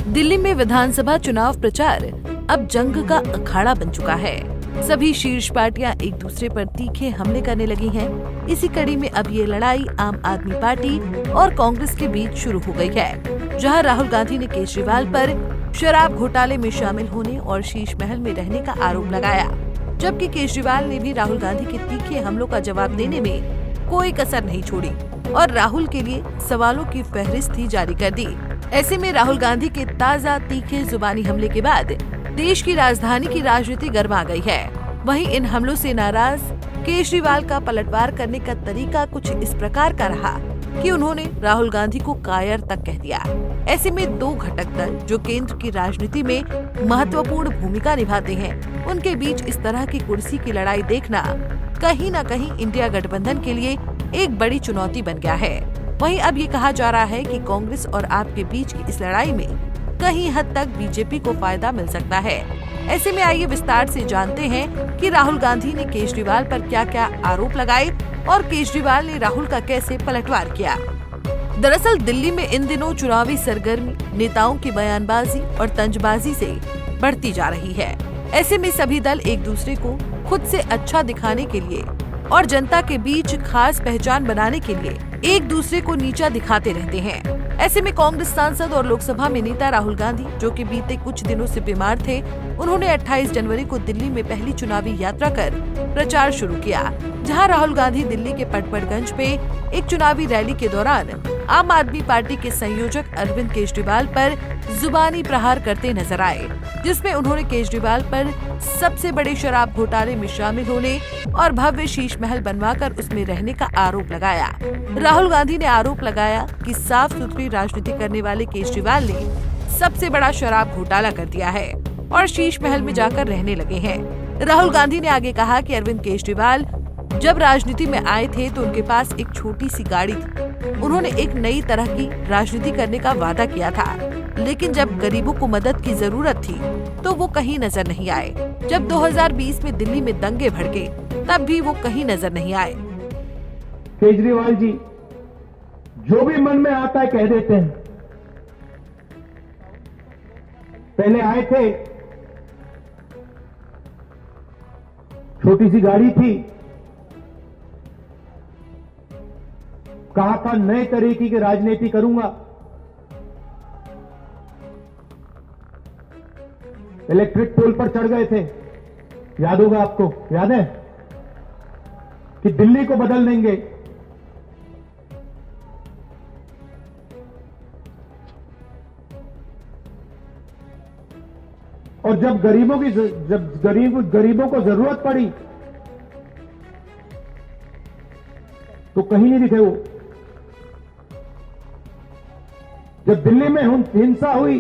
दिल्ली में विधानसभा चुनाव प्रचार अब जंग का अखाड़ा बन चुका है। सभी शीर्ष पार्टियां एक दूसरे पर तीखे हमले करने लगी हैं। इसी कड़ी में अब ये लड़ाई आम आदमी पार्टी और कांग्रेस के बीच शुरू हो गई है, जहां राहुल गांधी ने केजरीवाल पर शराब घोटाले में शामिल होने और शीश महल में रहने का आरोप लगाया, जबकि केजरीवाल ने भी राहुल गांधी के तीखे हमलों का जवाब देने में कोई कसर नहीं छोड़ी और राहुल के लिए सवालों की फहरिस्त ही जारी कर दी। ऐसे में राहुल गांधी के ताज़ा तीखे जुबानी हमले के बाद देश की राजधानी की राजनीति गर्मा गई है। वहीं इन हमलों से नाराज केजरीवाल का पलटवार करने का तरीका कुछ इस प्रकार का रहा कि उन्होंने राहुल गांधी को कायर तक कह दिया। ऐसे में दो घटक दल जो केंद्र की राजनीति में महत्वपूर्ण भूमिका निभाते हैं, उनके बीच इस तरह की कुर्सी की लड़ाई देखना कहीं न कहीं इंडिया गठबंधन के लिए एक बड़ी चुनौती बन गया है। वहीं अब ये कहा जा रहा है कि कांग्रेस और आप के बीच की इस लड़ाई में कहीं हद तक बीजेपी को फायदा मिल सकता है। ऐसे में आइए विस्तार से जानते हैं कि राहुल गांधी ने केजरीवाल पर क्या क्या आरोप लगाए और केजरीवाल ने राहुल का कैसे पलटवार किया। दरअसल दिल्ली में इन दिनों चुनावी सरगर्मी नेताओं की बयानबाजी और तंजबाजी से बढ़ती जा रही है। ऐसे में सभी दल एक दूसरे को खुद से अच्छा दिखाने के लिए और जनता के बीच खास पहचान बनाने के लिए एक दूसरे को नीचा दिखाते रहते हैं। ऐसे में कांग्रेस सांसद और लोकसभा में नेता राहुल गांधी, जो कि बीते कुछ दिनों से बीमार थे, उन्होंने 28 जनवरी को दिल्ली में पहली चुनावी यात्रा कर प्रचार शुरू किया, जहां राहुल गांधी दिल्ली के पटपड़गंज पे एक चुनावी रैली के दौरान आम आदमी पार्टी के संयोजक अरविंद केजरीवाल पर जुबानी प्रहार करते नजर आए, जिसमें उन्होंने केजरीवाल पर सबसे बड़े शराब घोटाले में शामिल होने और भव्य शीश महल बनवाकर उसमें रहने का आरोप लगाया। राहुल गांधी ने आरोप लगाया कि साफ सुथरी राजनीति करने वाले केजरीवाल ने सबसे बड़ा शराब घोटाला कर दिया है और शीश महल में जाकर रहने लगे हैं। राहुल गांधी ने आगे कहा कि अरविंद केजरीवाल जब राजनीति में आए थे तो उनके पास एक छोटी सी गाड़ी थी। उन्होंने एक नई तरह की राजनीति करने का वादा किया था, लेकिन जब गरीबों को मदद की जरूरत थी तो वो कहीं नजर नहीं आए। जब 2020 में दिल्ली में दंगे भड़के तब भी वो कहीं नजर नहीं आए। केजरीवाल जी जो भी मन में आता है कह देते हैं। पहले आए थे, छोटी सी गाड़ी थी, कहा था नए तरीके की राजनीति करूंगा। इलेक्ट्रिक पोल पर चढ़ गए थे, याद होगा आपको, याद है कि दिल्ली को बदल देंगे। और जब गरीबों को जरूरत पड़ी तो कहीं नहीं दिखे वो। जब दिल्ली में हिंसा हुई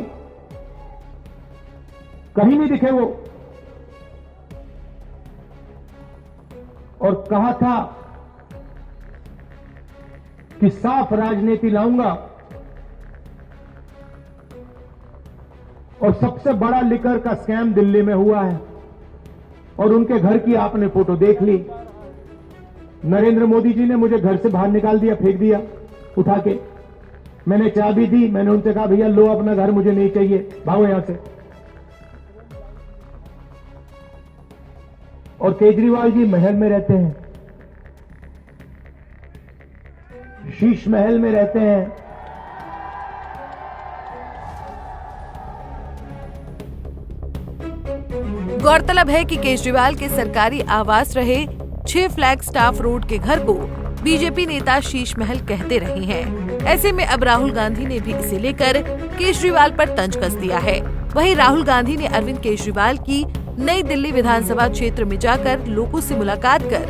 कहीं नहीं दिखे वो। और कहा था कि साफ राजनीति लाऊंगा और सबसे बड़ा लिकर का स्कैम दिल्ली में हुआ है और उनके घर की आपने फोटो देख ली। नरेंद्र मोदी जी ने मुझे घर से बाहर निकाल दिया, फेंक दिया उठा के। मैंने चाबी दी, मैंने उनसे कहा भैया लो अपना घर, मुझे नहीं चाहिए, भागो यहां से। और केजरीवाल जी महल में रहते हैं, शीश महल में रहते हैं। गौरतलब है कि केजरीवाल के सरकारी आवास रहे 6 फ्लैग स्टाफ रोड के घर को बीजेपी नेता शीश महल कहते रहे हैं। ऐसे में अब राहुल गांधी ने भी इसे लेकर केजरीवाल पर तंज कस दिया है। वहीं राहुल गांधी ने अरविंद केजरीवाल की नई दिल्ली विधानसभा क्षेत्र में जाकर लोगों से मुलाकात कर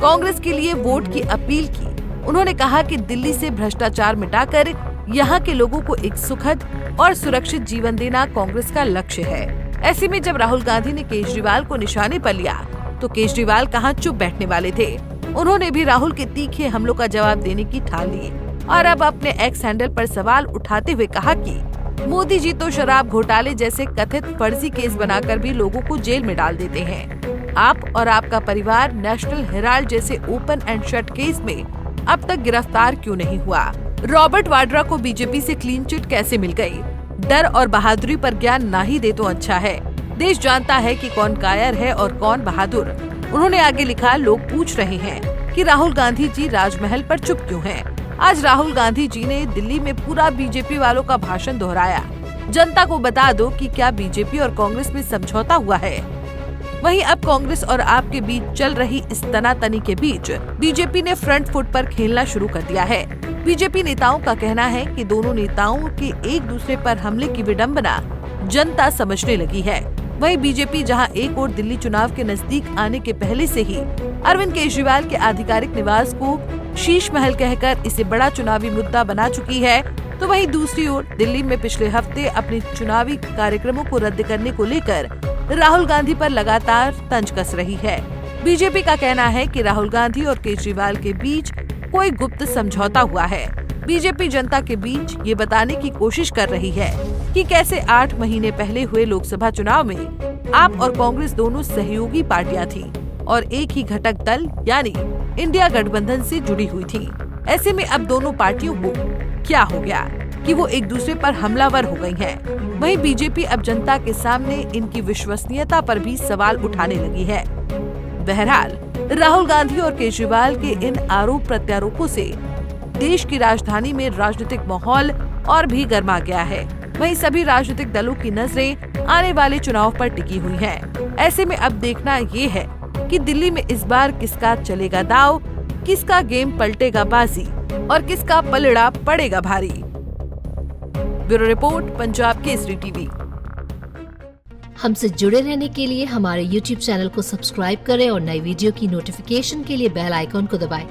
कांग्रेस के लिए वोट की अपील की। उन्होंने कहा कि दिल्ली से भ्रष्टाचार मिटाकर यहाँ के लोगों को एक सुखद और सुरक्षित जीवन देना कांग्रेस का लक्ष्य है। ऐसे में जब राहुल गांधी ने केजरीवाल को निशाने पर लिया तो केजरीवाल कहां चुप बैठने वाले थे। उन्होंने भी राहुल के तीखे हमलों का जवाब देने की ठान ली और अब अपने एक्स हैंडल पर सवाल उठाते हुए कहा कि मोदी जी तो शराब घोटाले जैसे कथित फर्जी केस बनाकर भी लोगों को जेल में डाल देते हैं। आप और आपका परिवार नेशनल हेराल्ड जैसे ओपन एंड शट केस में अब तक गिरफ्तार क्यों नहीं हुआ? रॉबर्ट वाड्रा को बीजेपी से क्लीन चिट कैसे मिल गई? डर और बहादुरी पर ज्ञान ना ही दे तो अच्छा है। देश जानता है कि कौन कायर है और कौन बहादुर। उन्होंने आगे लिखा, लोग पूछ रहे हैं कि राहुल गांधी जी राजमहल पर चुप क्यों हैं? आज राहुल गांधी जी ने दिल्ली में पूरा बीजेपी वालों का भाषण दोहराया। जनता को बता दो कि क्या बीजेपी और कांग्रेस में समझौता हुआ है। वहीं अब कांग्रेस और आप के बीच चल रही इस तनातनी के बीच बीजेपी ने फ्रंट फुट पर खेलना शुरू कर दिया है। बीजेपी नेताओं का कहना है कि दोनों नेताओं के एक दूसरे पर हमले की विडंबना जनता समझने लगी है। वहीं बीजेपी जहां एक ओर दिल्ली चुनाव के नजदीक आने के पहले से ही अरविंद केजरीवाल के आधिकारिक निवास को शीश महल कहकर इसे बड़ा चुनावी मुद्दा बना चुकी है, तो वहीं दूसरी ओर दिल्ली में पिछले हफ्ते अपने चुनावी कार्यक्रमों को रद्द करने को लेकर राहुल गांधी पर लगातार तंज कस रही है। बीजेपी का कहना है कि राहुल गांधी और केजरीवाल के बीच कोई गुप्त समझौता हुआ है। बीजेपी जनता के बीच ये बताने की कोशिश कर रही है कि कैसे 8 महीने पहले हुए लोकसभा चुनाव में आप और कांग्रेस दोनों सहयोगी पार्टियां थीं और एक ही घटक दल यानी इंडिया गठबंधन से जुड़ी हुई थी। ऐसे में अब दोनों पार्टियों को क्या हो गया कि वो एक दूसरे पर हमलावर हो गई हैं। वहीं बीजेपी अब जनता के सामने इनकी विश्वसनीयता पर भी सवाल उठाने लगी है। बहरहाल राहुल गांधी और केजरीवाल के इन आरोप प्रत्यारोपों से देश की राजधानी में राजनीतिक माहौल और भी गर्मा गया है। वहीं सभी राजनीतिक दलों की नजरें आने वाले चुनाव पर टिकी हुई हैं। ऐसे में अब देखना ये है कि दिल्ली में इस बार किसका चलेगा दाव, किसका गेम पलटेगा बाजी और किसका पलड़ा पड़ेगा भारी। Bureau report, Punjab Kesari TV. हमसे जुड़े रहने के लिए हमारे YouTube चैनल को सब्सक्राइब करें और नई वीडियो की नोटिफिकेशन के लिए बेल आइकॉन को दबाएं।